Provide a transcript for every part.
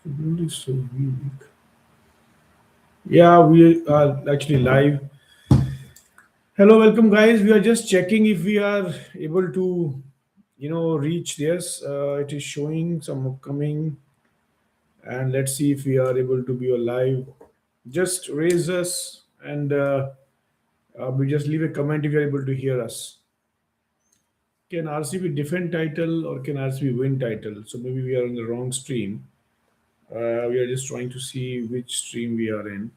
Signal is so weak. Yeah, we are actually live. Hello, welcome, guys. We are just checking if we are able to, reach this. It is showing some upcoming, and let's see if we are able to be alive. Just raise us, and we just leave a comment if you are able to hear us. Can RCB defend title or can RCB win title? So maybe we are on the wrong stream. We are just trying to see which stream we are in.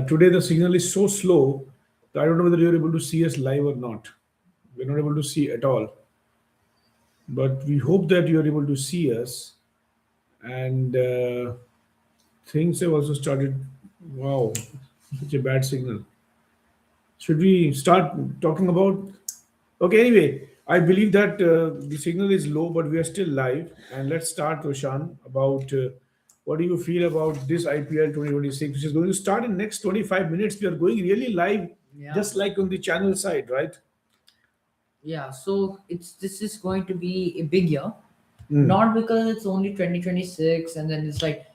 Today the signal is so slow that I don't know whether you're able to see us live or not. We're not able to see at all, but we hope that you're able to see us. And things have also started. Wow, such a bad signal. Should we start talking about? Okay, anyway, I believe that the signal is low, but we are still live. And let's start, Roshan, about what do you feel about this IPL 2026, which is going to start in next 25 minutes. We are going really live, Yeah, just like on the channel side, right? yeah. So it's this is going to be a big year, Mm. not because it's only 2026, and then it's like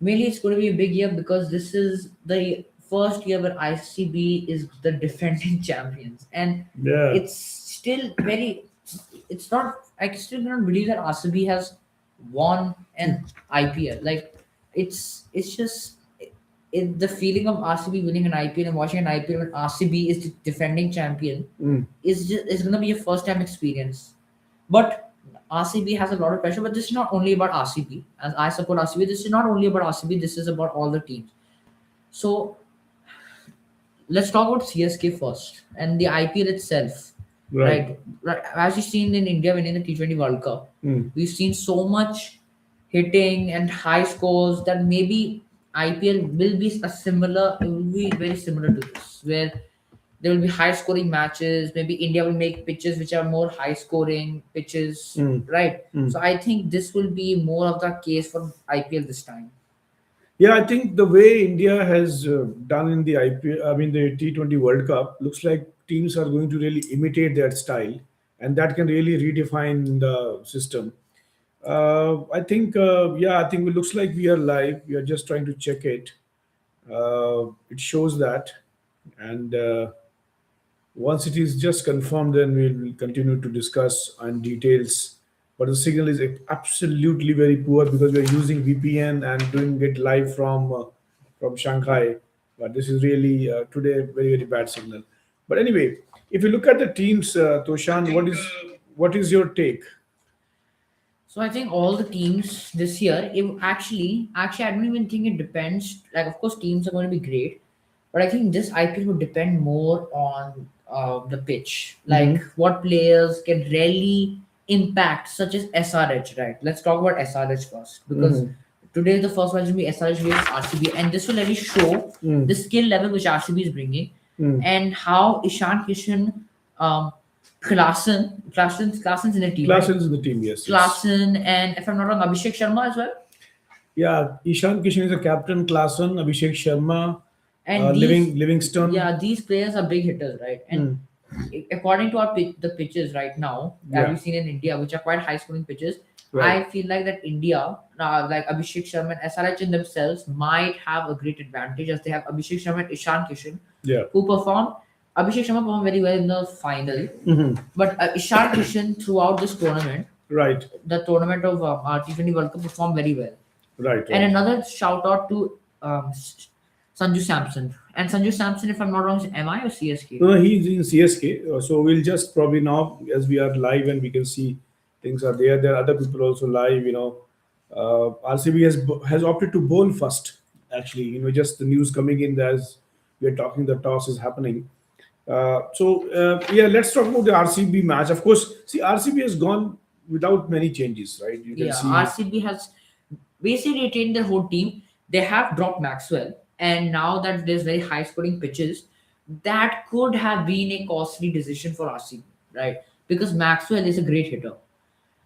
mainly it's going to be a big year because this is the first year where ICB is the defending champions, and Yeah. it's still very. It's not. I still cannot believe that RCB has won an IPL. Like it's just. The feeling of RCB winning an IPL and watching an IPL when RCB is the defending champion Mm. is gonna be a first time experience. But RCB has a lot of pressure. But this is not only about RCB. As I support RCB, this is not only about RCB. This is about all the teams. So let's talk about CSK first and the IPL itself. Right. Right, as you've seen in India winning the T20 World Cup, Mm. we've seen so much hitting and high scores that maybe IPL will be a similar. It will be very similar to this, where there will be high scoring matches. Maybe India will make pitches which are more high scoring pitches, Mm. right? Mm. So I think this will be more of the case for IPL this time. Yeah, I think the way India has done in the IPL, I mean the T20 World Cup, looks like teams are going to really imitate that style, and that can really redefine the system. I think, yeah, I think it looks like we are live. We are just trying to check it. It shows that, and once it is just confirmed, then we'll continue to discuss on details. But the signal is absolutely very poor because we are using VPN and doing it live from Shanghai. But this is really today very bad signal. But anyway, if you look at the teams, Toshan, what is your take? So I think all the teams this year, actually, I don't even think it depends. Like, of course, teams are going to be great, but I think this IPL would depend more on the pitch, like Hmm. what players can really impact, such as SRH. Right? Let's talk about SRH first because Hmm. today the first match will be SRH vs RCB, and this will really show the Mm. skill level which RCB is bringing Mm. and how Ishan Kishan, um, Klassen's in the team, right? Klasen's in the team, yes, yes. Klassen, and if I'm not wrong, Abhishek Sharma as well. Yeah, Ishan Kishan is a captain, Klasen, Abhishek Sharma, And these, Livingston. yeah, these players are big hitters, right? And Mm. according to the pitches right now, as Yeah, we've seen in India, which are quite high scoring pitches, right. I feel like that India, like Abhishek Sharma and SRH in themselves, might have a great advantage as they have Abhishek Sharma and Ishan Kishan, Yeah. who perform. Abhishek Sharma performed very well in the final, Hmm. but Ishan Kishan throughout this tournament, Right, the tournament of T20 World Cup, performed very well. right, And right. another shout out to Sanju Samson. And Sanju Samson, if I'm not wrong, is MI or CSK? No, no, he's in CSK. So we'll just probably now, as we are live and we can see things are there. There are other people also live. RCB has opted to bowl first. Actually, just the news coming in as we're talking, the toss is happening. Yeah, let's talk about the RCB match. Of course, see, RCB has gone without many changes, right? You can Yeah, see. RCB has basically retained their whole team. They have dropped Maxwell, and now that there's very high scoring pitches, that could have been a costly decision for RCB, right? Because Maxwell is a great hitter.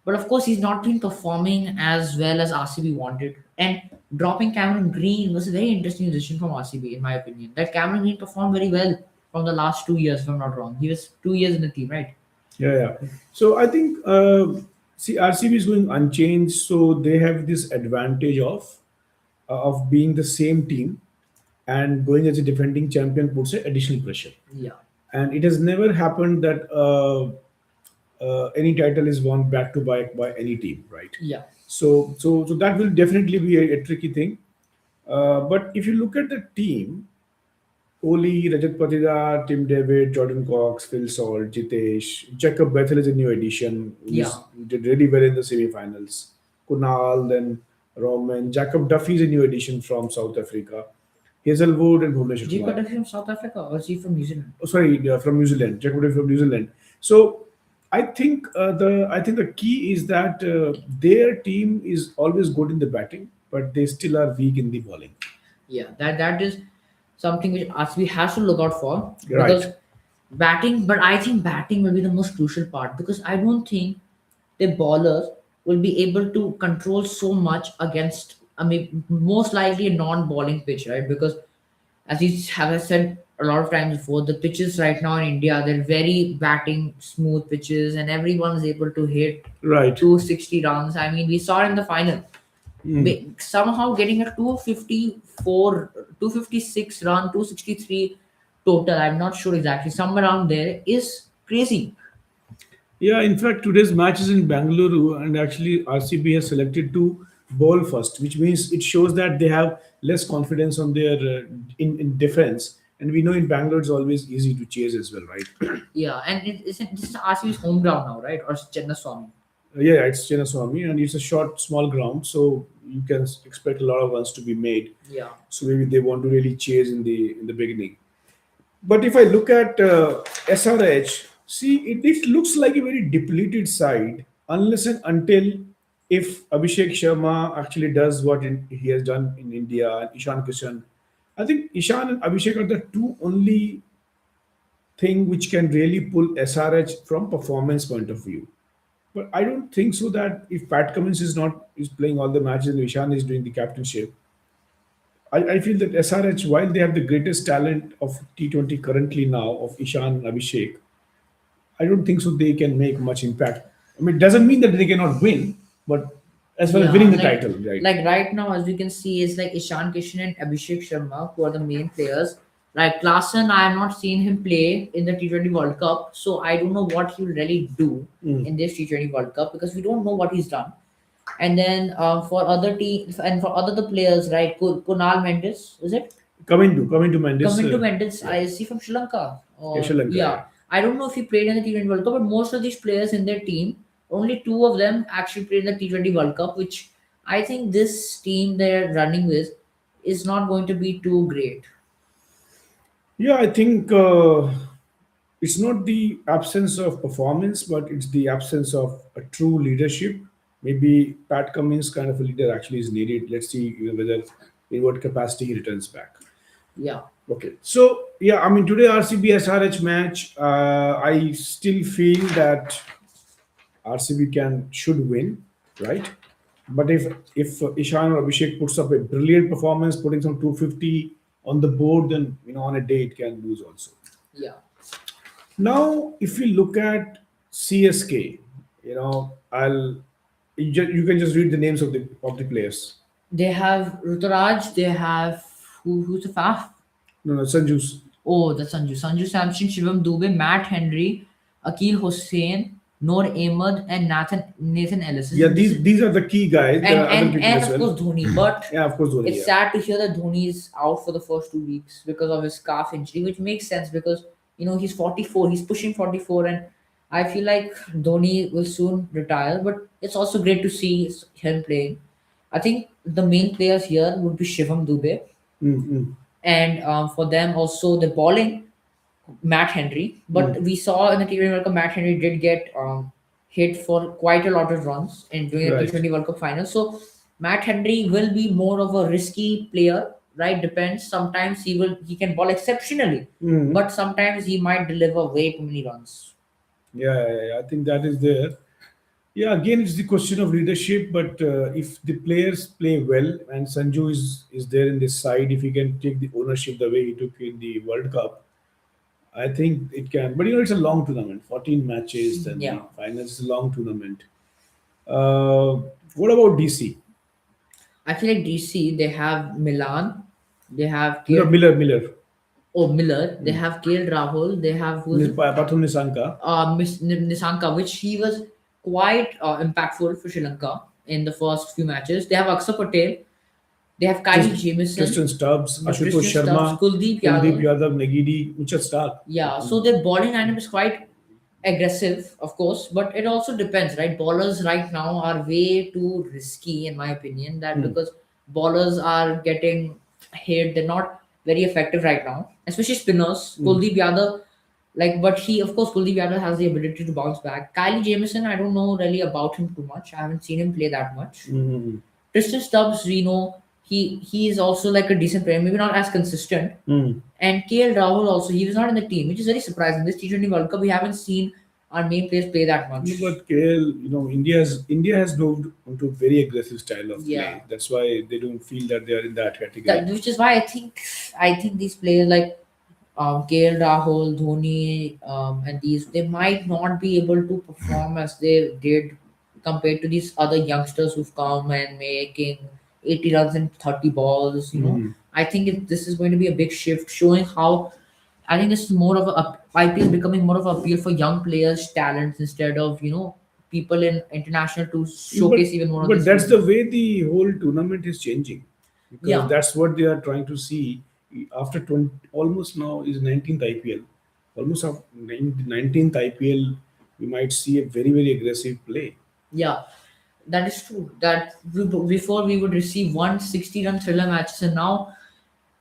But of course, he's not been performing as well as RCB wanted. And dropping Cameron Green was a very interesting decision from RCB, in my opinion. That Cameron Green performed very well from the last 2 years, if I'm not wrong. He was 2 years in the team, right? Yeah, yeah. So I think See, RCB is going unchanged, so they have this advantage of being the same team, and going as a defending champion puts a additional pressure. Yeah, And it has never happened that any title is won back to back by any team, right? yeah, So that will definitely be a tricky thing. But if you look at the team, Kohli, Rajat Patidar, Tim David, Jordan Cox, Phil Salt, Jitesh, Jacob Bethel is a new addition yeah. who did really well in the semi-finals. Kunal, then Roman, Jacob Duffy is a new addition from South Africa. Hazelwood and Bhuvneshwar Jay Kumar. Carter from South Africa or is he from New Zealand? Oh, sorry, from New Zealand. Jacob Duffy from New Zealand. So I think the key is that their team is always good in the batting, but they still are weak in the bowling. Yeah, that is something which RCB has to look out for because Right. batting. But I think batting will be the most crucial part because I don't think the bowlers will be able to control so much against. I mean, most likely a non-bowling pitch, right? Because as you have said a lot of times before, the pitches right now in India they're very batting smooth pitches, and everyone is able to hit Right. 260 runs. I mean, we saw it in the final. Mm. Somehow getting a 254, 256 run, 263 total. I'm not sure exactly. Somewhere around there is crazy. Yeah, in fact, today's match is in Bangalore, and actually RCB has selected to bowl first, which means it shows that they have less confidence on their in defense. And we know in Bangalore it's always easy to chase as well, right? Yeah, and it isn't this is RCB's home ground now, right? Or Chennaswamy. Yeah, it's Chinnaswamy, and it's a short, small ground, so you can expect a lot of runs to be made. Yeah, So maybe they want to really chase in the beginning. But if I look at SRH, see, it looks like a very depleted side unless and until if Abhishek Sharma actually does what he has done in India and Ishan Kishan. I think Ishan and Abhishek are the two only thing which can really pull SRH from performance point of view. But I don't think so that if Pat Cummins is playing all the matches and Ishan is doing the captainship, I feel that SRH, while they have the greatest talent of T20 currently now of Ishan and Abhishek, I don't think so they can make much impact. I mean, it doesn't mean that they cannot win, but as far as yeah. winning the title, right? Like right now, as we can see, is like Ishan Kishan and Abhishek Sharma who are the main players. Like Klaasen, I have not seen him play in the T20 World Cup, so I don't know what he will really do Mm. in this T20 World Cup because we don't know what he's done. And then for other teams and for other the players, right? Kunal Mendes, is it? Coming to Mendes, Coming to Mendes, yeah, I see from Sri Lanka. yeah, Sri Lanka, Yeah, yeah. I don't know if he played in the T20 World Cup, but most of these players in their team, only two of them actually played in the T20 World Cup, which I think this team they're running with is not going to be too great. Yeah, I think it's not the absence of performance, but it's the absence of a true leadership. Maybe Pat Cummins kind of a leader actually is needed. Let's see whether in what capacity he returns back. Yeah, Okay, so yeah, I mean today RCB SRH match, I still feel that RCB can should win, right? But if Ishan or Abhishek puts up a brilliant performance, putting some 250 on the board, then on a day it can lose also. yeah. Now, if we look at CSK, I'll you can just read the names of the players. They have Ruturaj. They have who's the faf? No, no, Sanju's. Oh, that's Sanju Samson, Shivam Dubey, Matt Henry, Akil Hussain, Noor Ahmed, and Nathan Ellis. Yeah, these are the key guys. There and are other and people and as of well. course Dhoni. But Yeah, of course, Dhoni. it's Yeah. sad to hear that Dhoni is out for the first 2 weeks because of his calf injury, which makes sense because he's 44, he's pushing 44, and I feel like Dhoni will soon retire. But it's also great to see him playing. I think the main players here would be Shivam Dubey, Mm-hmm. and for them also the bowling Matt Henry. But we saw in the T20 World Cup, Matt Henry did get hit for quite a lot of runs in during the Right. T20 World Cup final. So Matt Henry will be more of a risky player, right? Depends. Sometimes he can bowl exceptionally, Mm-hmm. but sometimes he might deliver way too many runs. Yeah, I think that is there. Yeah, again, it's the question of leadership. But if the players play well and Sanju is there in this side, if he can take the ownership the way he took in the World Cup, I think it can. But it's a long tournament, 14 matches, then the Yeah. finals is a long tournament. Uh, what about DC? I feel like DC, they have Milan, they have No, KL, Miller. Miller, they have KL Rahul, they have who's it? Pathum Nisanka. Nisanka, which he was quite impactful for Sri Lanka in the first few matches. They have Aksa Patel, they have Kylie Jamieson, Tristan Stubbs, Ashutosh Tristan Stubbs, Sharma, Kuldeep Kuldeep Yadav. Yadav, Negidi, Uchat Stark. Yeah, so their bowling lineup is quite aggressive, of course, but it also depends, right? Bowlers right now are way too risky, in my opinion, that Hmm. because bowlers are getting hit, they're not very effective right now, especially spinners. Hmm. Kuldeep Yadav, like, but he, of course, Kuldeep Yadav has the ability to bounce back. Kylie Jamieson, I don't know really about him too much. I haven't seen him play that much. Hmm. Tristan Stubbs, we know he is also like a decent player, maybe not as consistent. Hmm. And KL Rahul also, he was not in the team, which is very surprising. This T20 World Cup, we haven't seen our main players play that No, much. but KL, India has moved onto a very aggressive style of Yeah. play. That's why they don't feel that they are in that category. Which is why I think these players like KL Rahul, Dhoni, and these they might not be able to perform as they did compared to these other youngsters who've come and making 80 runs in 30 balls. Mhm. I think this is going to be a big shift, showing how I think this is more of a IPL is becoming more of an appeal for young players' talents instead of people in international to But showcase even more of but these that's people. the way the whole tournament is changing, because Yeah, that's what they are trying to see after 20, almost now is 19th IPL. Almost after 19th IPL, we might see a very very aggressive play. yeah, that is true. That before we would receive 160-run thriller matches, and now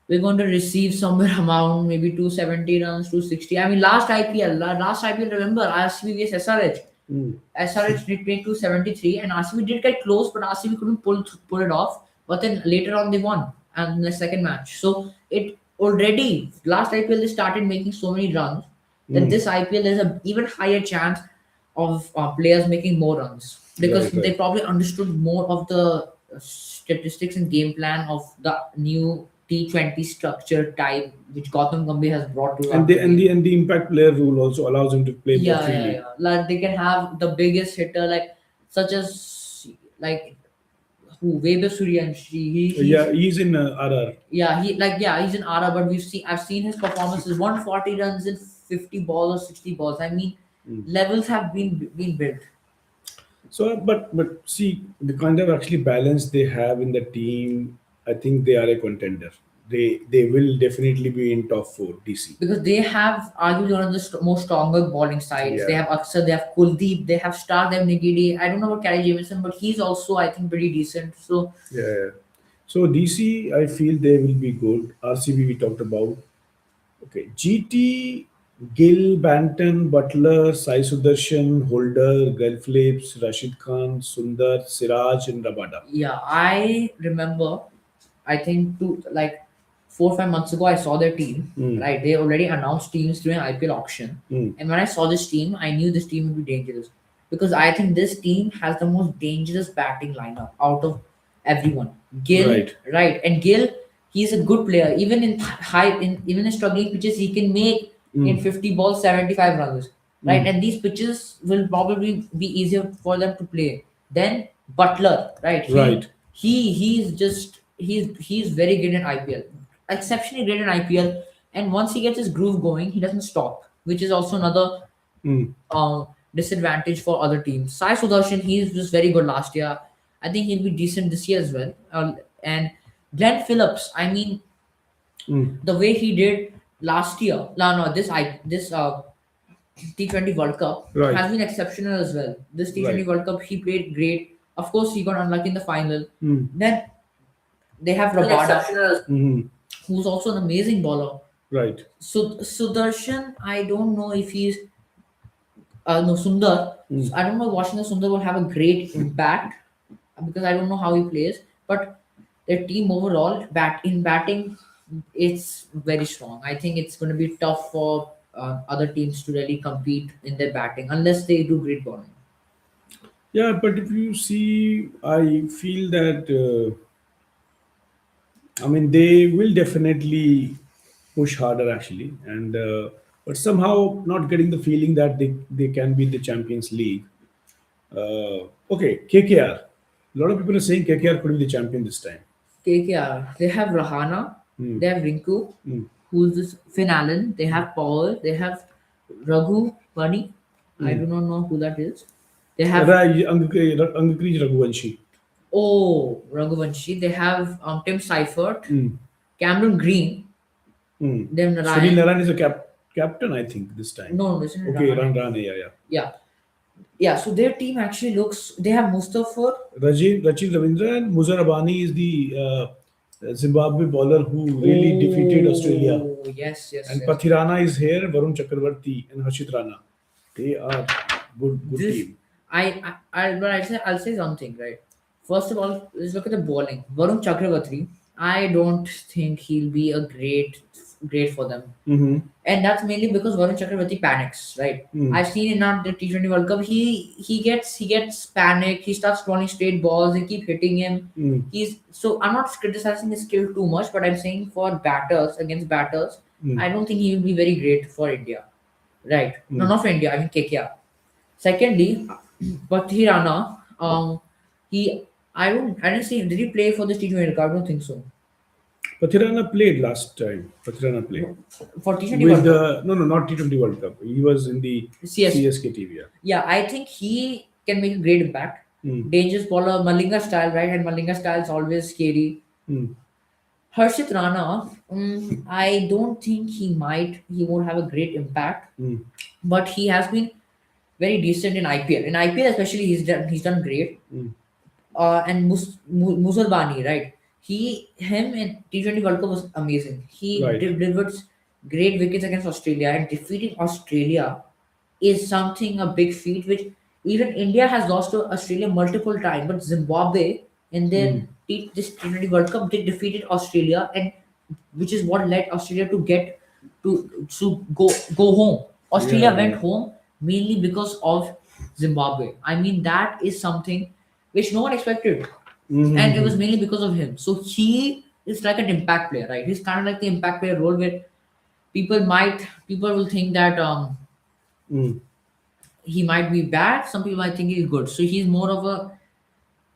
we're going to receive somewhere around maybe 270 runs, 260. I mean, last IPL, remember RCB vs SRH. Mm. SRH did make 273, and RCB did get close, but RCB couldn't pull it off. But then later on, they won and the second match. So it already last IPL they started making so many runs that Mm. this IPL there's a even higher chance of players making more runs because Right, they right. probably understood more of the statistics and game plan of the new T20 structure type which Gautam Gambhir has brought to And our the and game. the and the impact player rule also allows him to play more freely. Yeah. Like they can have the biggest hitter, like such as like who Weber Suryanshi. He's Yeah, he's in RR. he's an Ara, but I've seen his performances. 140 runs in 50 balls or 60 balls. I mean, Mm. levels have been built. So, but see, the kind of actually balance they have in the team, I think they are a contender. They will definitely be in top four. DC. Because they have arguably one of the most stronger bowling sides. They Yeah, have Aksa, they have Kuldeep, they have Star, they have Nigiri. I don't know about Kerry Jameson, but he's also I think pretty decent. So yeah. So DC, I feel they will be good. RCB we talked about. Okay, GT, Gill, Banton, Butler, Sai Sudarshan, Holder, Glenn Phillips, Rashid Khan, Sundar, Siraj, and Rabada. yeah, I remember. I think 4 or 5 months ago, I saw their team. Mm. Right, they already announced teams during IPL auction, Mm. and when I saw this team, I knew this team would be dangerous because I think this team has the most dangerous batting lineup out of everyone. Gill, Right. right, and Gill, he's a good player. Even in even in struggling pitches, he can make in Mm. 50 balls 75 runs. Right, Mm. and these pitches will probably be easier for them to play. Then Butler, right? Right. He's very good in IPL, exceptionally great in IPL. And once he gets his groove going, he doesn't stop, which is also another Mm. disadvantage for other teams. Sai Sudarshan, he was very good last year. I think he'll be decent this year as well. And Glenn Phillips, I mean, Mm. the way he did last year, no, this T20 World Cup Right. has been exceptional as well. This T20 Right. World Cup, he played great. Of course, he got unlucky in the final. Mm. Then they have Rabada, Mhm. who's also an amazing bowler. Right. So Sudarshan, I don't know if he's no Sundar. Mm. So I don't know if Washington Sundar will have a great impact because I don't know how he plays. But their team overall, batting, it's very strong. I think it's going to be tough for other teams to really compete in their batting unless they do great bowling. Yeah, but if you see, I feel that I mean they will definitely push harder actually, and but somehow not getting the feeling that they can be the Champions League. Okay, KKR. A lot of people are saying KKR could be the champion this time. KKR. They have Rahana. Hmm. They have Rinku, Hmm. who's this Finn Allen. They have Powell. They have Raghu Bunny. I Hmm. do not know who that is. They have Angkrij Raghuvanshi. Raghuvanshi. They have Tim Seifert, Hmm. Cameron Green. Hmm. Then Sunil Ryan. Narayan is a captain, I think, this time. No, this is Okay, Rahane. Rane, yeah. Yeah, yeah. So their team actually looks. They have Mustafa. Rachid Ravindra and Muzar Abani is the Zimbabwe bowler who really defeated Australia. Oh, yes, yes, And yes. Pathirana is here, Varun Chakravarti and Harshit Rana. They are good This team. but I'll say something, right. First of all, let's look at the bowling. Varun Chakravarti, I don't think he'll be a great for them, Mm-hmm. and that's mainly because Varun Chakravarti panics, right. Mm. I've seen in the T20 World Cup, he gets panic. He starts throwing straight balls. They keep hitting him. Mm. I'm not criticizing his skill too much, but I'm saying for batters against batters, Mm. I don't think he will be very great for India, right? No, Mm. not for India. I mean KKR. Secondly, Pathirana, I didn't see him. Did he play for this T20 World Cup? I don't think so. Pathirana played last time. Pathirana played For T20 with World Cup, no, not T20 World Cup. He was in the CS. CSK team. Yeah. Yeah, I think he can make a great impact. Mm. Dangerous bowler, Malinga style, right? And Malinga style is always scary. Mm. Harshit Rana, I don't think he won't have a great impact, Mm. but he has been very decent in IPL. In IPL especially, he's done great. Mm. And Musalbani, right? Him in T20 World Cup was amazing. He Right. delivered great wickets against Australia, and defeating Australia is something a big feat. Which even India has lost to Australia multiple times, but Zimbabwe in their Mm. this T20 World Cup they defeated Australia, and which is what led Australia to get to go home. Australia Yeah, went yeah. home mainly because of Zimbabwe. I mean that is something which no one expected, Mhm. and it was mainly because of him. So he is like an impact player, right? He's kind of like the impact player role where people will think that Mm. he might be bad. Some people might think he's good. So he's more of a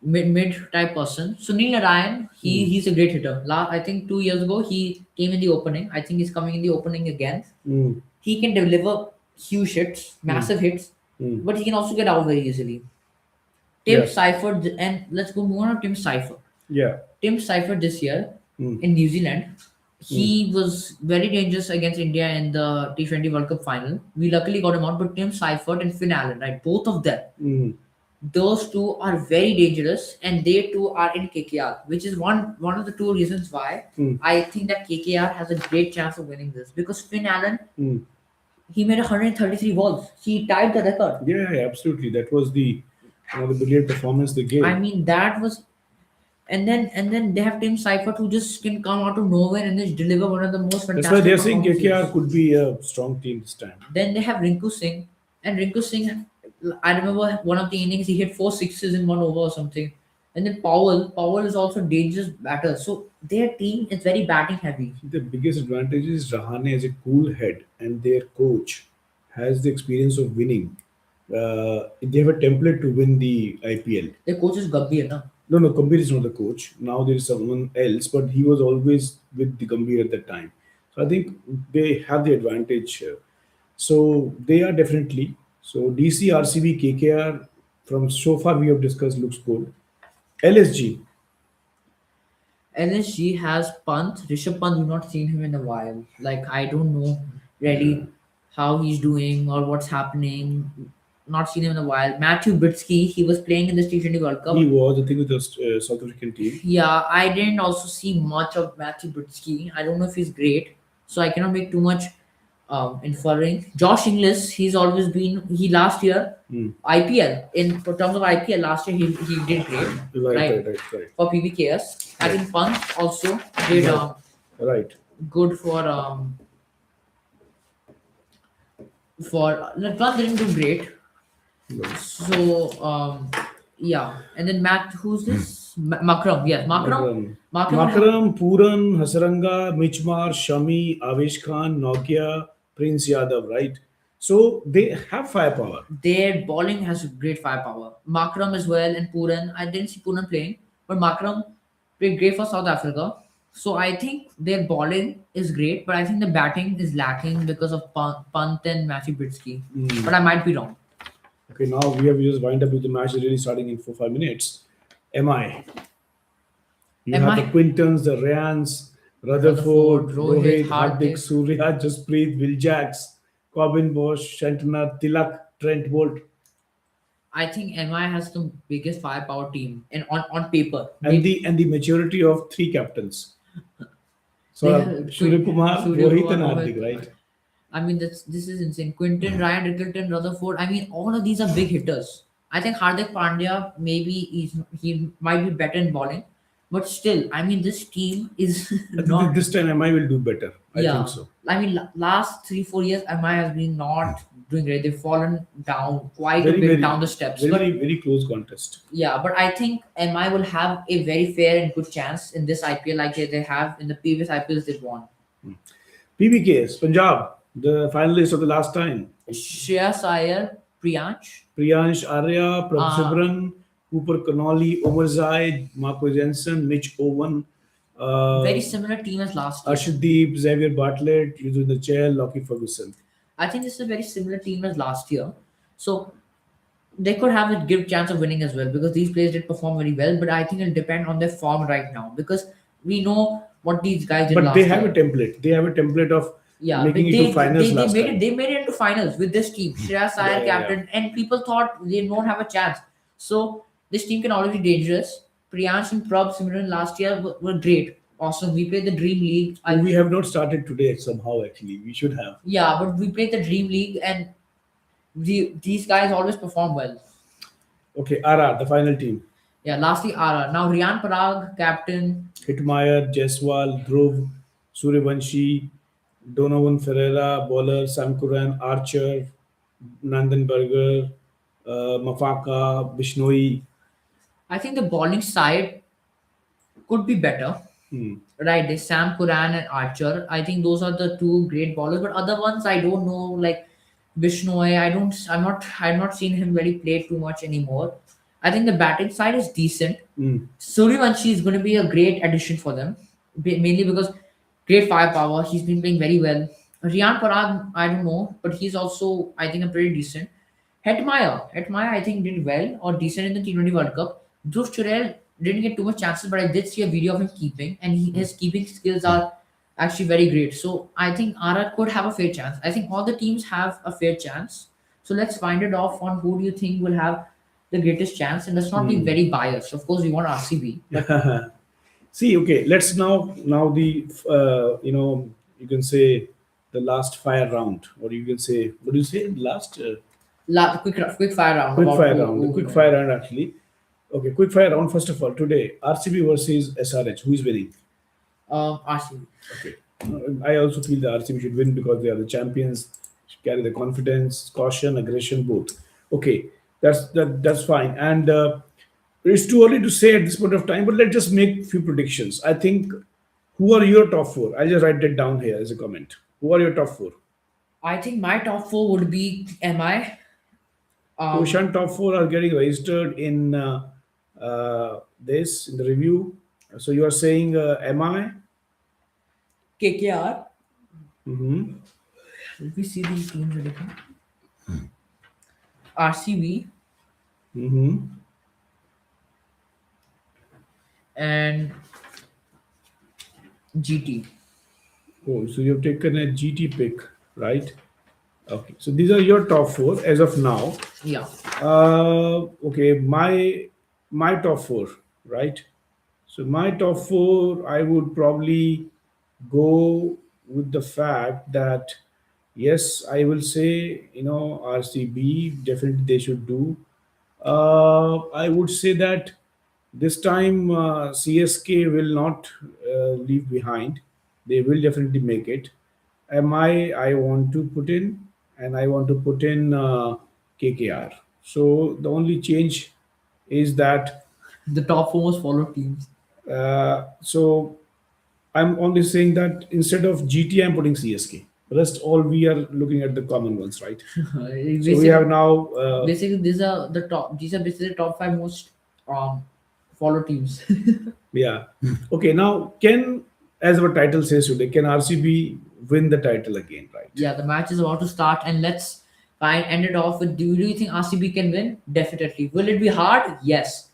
mid type person. Sunil Narayan, he's a great hitter. I think 2 years ago he came in the opening. I think he's coming in the opening again. Mm. He can deliver huge hits, massive hits, Mm. but he can also get out very easily. Tim Yes. Seifert, and let's go move on to Tim Seifert. Yeah. Tim Seifert this year Mm. in New Zealand, he was very dangerous against India in the T20 World Cup final. We luckily got him out, but Tim Seifert and Finn Allen, right? Both of them, Mm. those two are very dangerous, and they too are in KKR, which is one of the two reasons why Mm. I think that KKR has a great chance of winning this, because Finn Allen, Mm. he made 133 balls. He tied the record. Yeah, yeah, absolutely. That was the one of the brilliant performance they gave. I mean, that was, and then they have Tim Seifert who just can come out of nowhere and just deliver one of the most fantastic. That's why they're saying KKR performances. could be a strong team this time. Then they have Rinku Singh, and Rinku Singh, I remember one of the innings he hit 4 sixes in 1 over or something. And then Powell is also a dangerous batter. So their team is very batting heavy. The biggest advantage is Rahane as a cool head, and their coach has the experience of winning. They have a template to win the IPL. Their coach is Gambhir, na? No, Gambhir is not the coach. Now there is someone else, but he was always with the Gambhir at that time. So I think they have the advantage here. So they are definitely. So DC, RCB, KKR, from so far we have discussed looks good. LSG. LSG has Pant. Rishabh Pant, we've not seen him in a while. Like, I don't know really how he's doing or what's happening. Not seen him in a while. Matthew Britsky, he was playing in this T20 World Cup. He was, I think, with the South African team. Yeah, I didn't also see much of Matthew Britsky. I don't know if he's great, so I cannot make too much inferring. Josh Inglis, he last year Hmm. IPL in terms of IPL last year he did great Right. for PBKS. I think Pant also did Right. good no, Pant didn't do great. Right. So yeah, and then Matt, who's this? Makram, yes, Makram. Makram, Puran, Hasaranga, Michmar, Shami, Avesh Khan, Nokia, Prince Yadav, right? So they have firepower. Their bowling has great firepower. Makram as well and Puran. I didn't see Puran playing, but Makram played great for South Africa. So I think their bowling is great, but I think the batting is lacking because of Pant and Matthew Britsky. But I might be wrong. Okay, now we have just wind up with the match really starting in 4 5 minutes. MI. You have the MI, Quintons, the Ryans, Rutherford, Rutherford, Rohit, Rohit, Hardik, Hardik. Surya, Jasprit, Will Jacks, Corbin Bosch, Shantana, Tilak, Trent Bolt, I think MI has the biggest firepower team and on paper. and Maybe the majority of three captains. they So have Surya Kumar, Surya Rohit, Kumar, and Rohit. Hardik, right? I mean, this is insane. Quinton, Ryan, Rickleton, Rutherford. I mean, all of these are big hitters. I think Hardik Pandya maybe he might be better in bowling, but still, I mean, this team is I think not. this time MI will do better. I think Yeah, so. I mean, last 3 4 years, MI has been not doing great. They've fallen down quite a Very, bit very, down the steps. very, But very close contest. yeah, but I think MI will have a very fair and good chance in this IPL, like they have in the previous IPLs they've won. PBKs, Punjab, the finalists of the last time. Shreyas Iyer, Priyansh. Priyansh Arya, Prabh Uh, Subran, Cooper Connolly, Omar Zaid, Marco Jensen, Mitch Owen, Very uh, similar team as last year. Arshdeep, Xavier Bartlett, Yuzvendra Chahal, Lockie Ferguson. I think this is a very similar team as last year. So they could have a good chance of winning as well because these players did perform very well. But I think it'll depend on their form right now because we know what these guys did But they last have a year. template. They have a template of Yeah, but making it to finals they last made it time. into finals with this team. Shreyas Yeah, Iyer yeah, yeah. captain, and people thought they don't have a chance. So this team can always be dangerous. Priyansh and Prab Simran last year were great. Awesome. We played the Dream League. We have not started today somehow, actually. We should have. Yeah, but we played the Dream League, and these guys always perform well. Okay, RR, the final team. Yeah, lastly, Ara. Now, Riyan Parag, captain. Hitmeyer, Jaiswal, Dhruv, Suryavanshi, Donovan Ferreira, bowler, Sam Curran, Archer, Nandan Burger, Mafaka, Bishnoi. I think the bowling side could be better. Hmm. Right, there's Sam Curran and Archer. I think those are the two great bowlers. But other ones, I don't know. Like Bishnoi, I don't. I'm not seeing him really play too much anymore. I think the batting side is decent. Hmm. Suryavanshi is going to be a great addition for them, mainly because great firepower. He's been playing very well. Riyan Parag, I don't know, but he's also, I think, a pretty decent. Hetmeyer, I think, did well or decent in the T20 World Cup. Dhruv Churel didn't get too much chances, but I did see a video of him keeping, and his keeping skills are actually very great. So I think Ara could have a fair chance. I think all the teams have a fair chance. So let's find it off on who do you think will have the greatest chance, and let's not be very biased. Of course, we want RCB, but See, okay, let's now the you can say the last fire round, or you can say what do you say last quick fire round quick about fire who, round, the who quick will fire round actually. Okay, quick fire round. First of all, today RCB versus SRH. Who is winning? RCB. Okay, I also feel the RCB should win because they are the champions. Should carry the confidence, caution, aggression, both. Okay, that's fine. And it's too early to say at this point of time, but let's just make few predictions. I think who are your top four? I'll just write that down here as a comment. Who are your top four? I think my top four would be MI, Koshan top four are getting registered in this in the review. So you are saying MI? KKR. Mm-hmm. If we see these teams really quick. RCB Mm-hmm. and GT. Oh, so you've taken a GT pick, right? Okay. So these are your top four as of now. Yeah. Okay, my top four, right? So my top four, I would probably go with the fact that yes, I will say RCB definitely they should do. I would say that this time CSK will not leave behind. They will definitely make it. I want to put in, and I want to put in KKR. So the only change is that The top four most followed teams. so I'm only saying that instead of GT, I'm putting CSK. Rest all we are looking at the common ones, right? So we basically, have now, basically these are the top. These are basically the top five most follow teams. yeah. Okay, now can, as our title says today, can RCB win the title again, right? Yeah, the match is about to start, and let's end it off with: do you think RCB can win? Definitely. Will it be hard? Yes.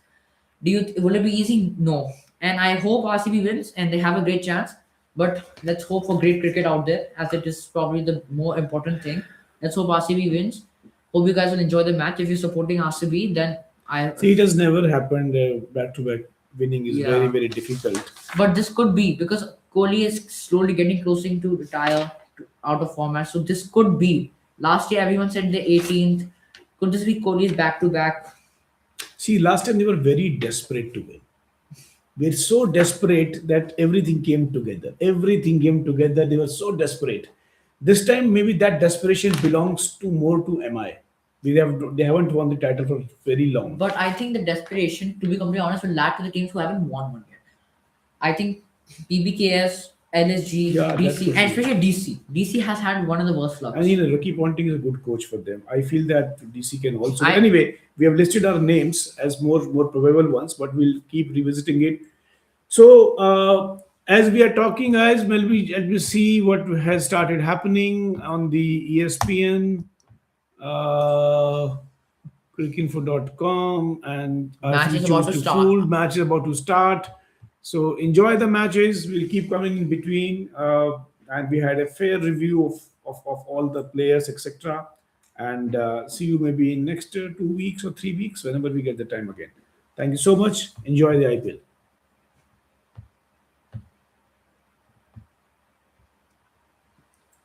Will it be easy? No. And I hope RCB wins and they have a great chance. But let's hope for great cricket out there, as it is probably the more important thing. Let's hope RCB wins. Hope you guys will enjoy the match. If you're supporting RCB, then I See, it has never happened. Back to back winning is very, yeah. very difficult. But this could be because Kohli is slowly getting closer to retire out of format. So this could be. Last year, everyone said the 18th. Could this be Kohli's back to back? See, last time they were very desperate to win. We're so desperate that everything came together. Everything came together. They were so desperate. This time, maybe that desperation belongs to more to MI. They haven't won the title for very long. But I think the desperation, to be completely honest, will lag to the teams who haven't won one yet. I think PBKS, LSG, Yeah, that DC, could and be. especially DC. DC has had one of the worst And flux. Ricky Ponting is a good coach for them. I feel that DC can also. But I anyway, we have listed our names as more probable ones, but we'll keep revisiting it. So as we are talking, guys, let me see what has started happening on the ESPN, uh, crickinfo.com, and match RCB is about choose to to start. fool. Match is about to start. So enjoy the matches. We'll keep coming in between. And we had a fair review of all the players, etc. And see you maybe in next 2 weeks or 3 weeks, whenever we get the time again. Thank you so much. Enjoy the IPL.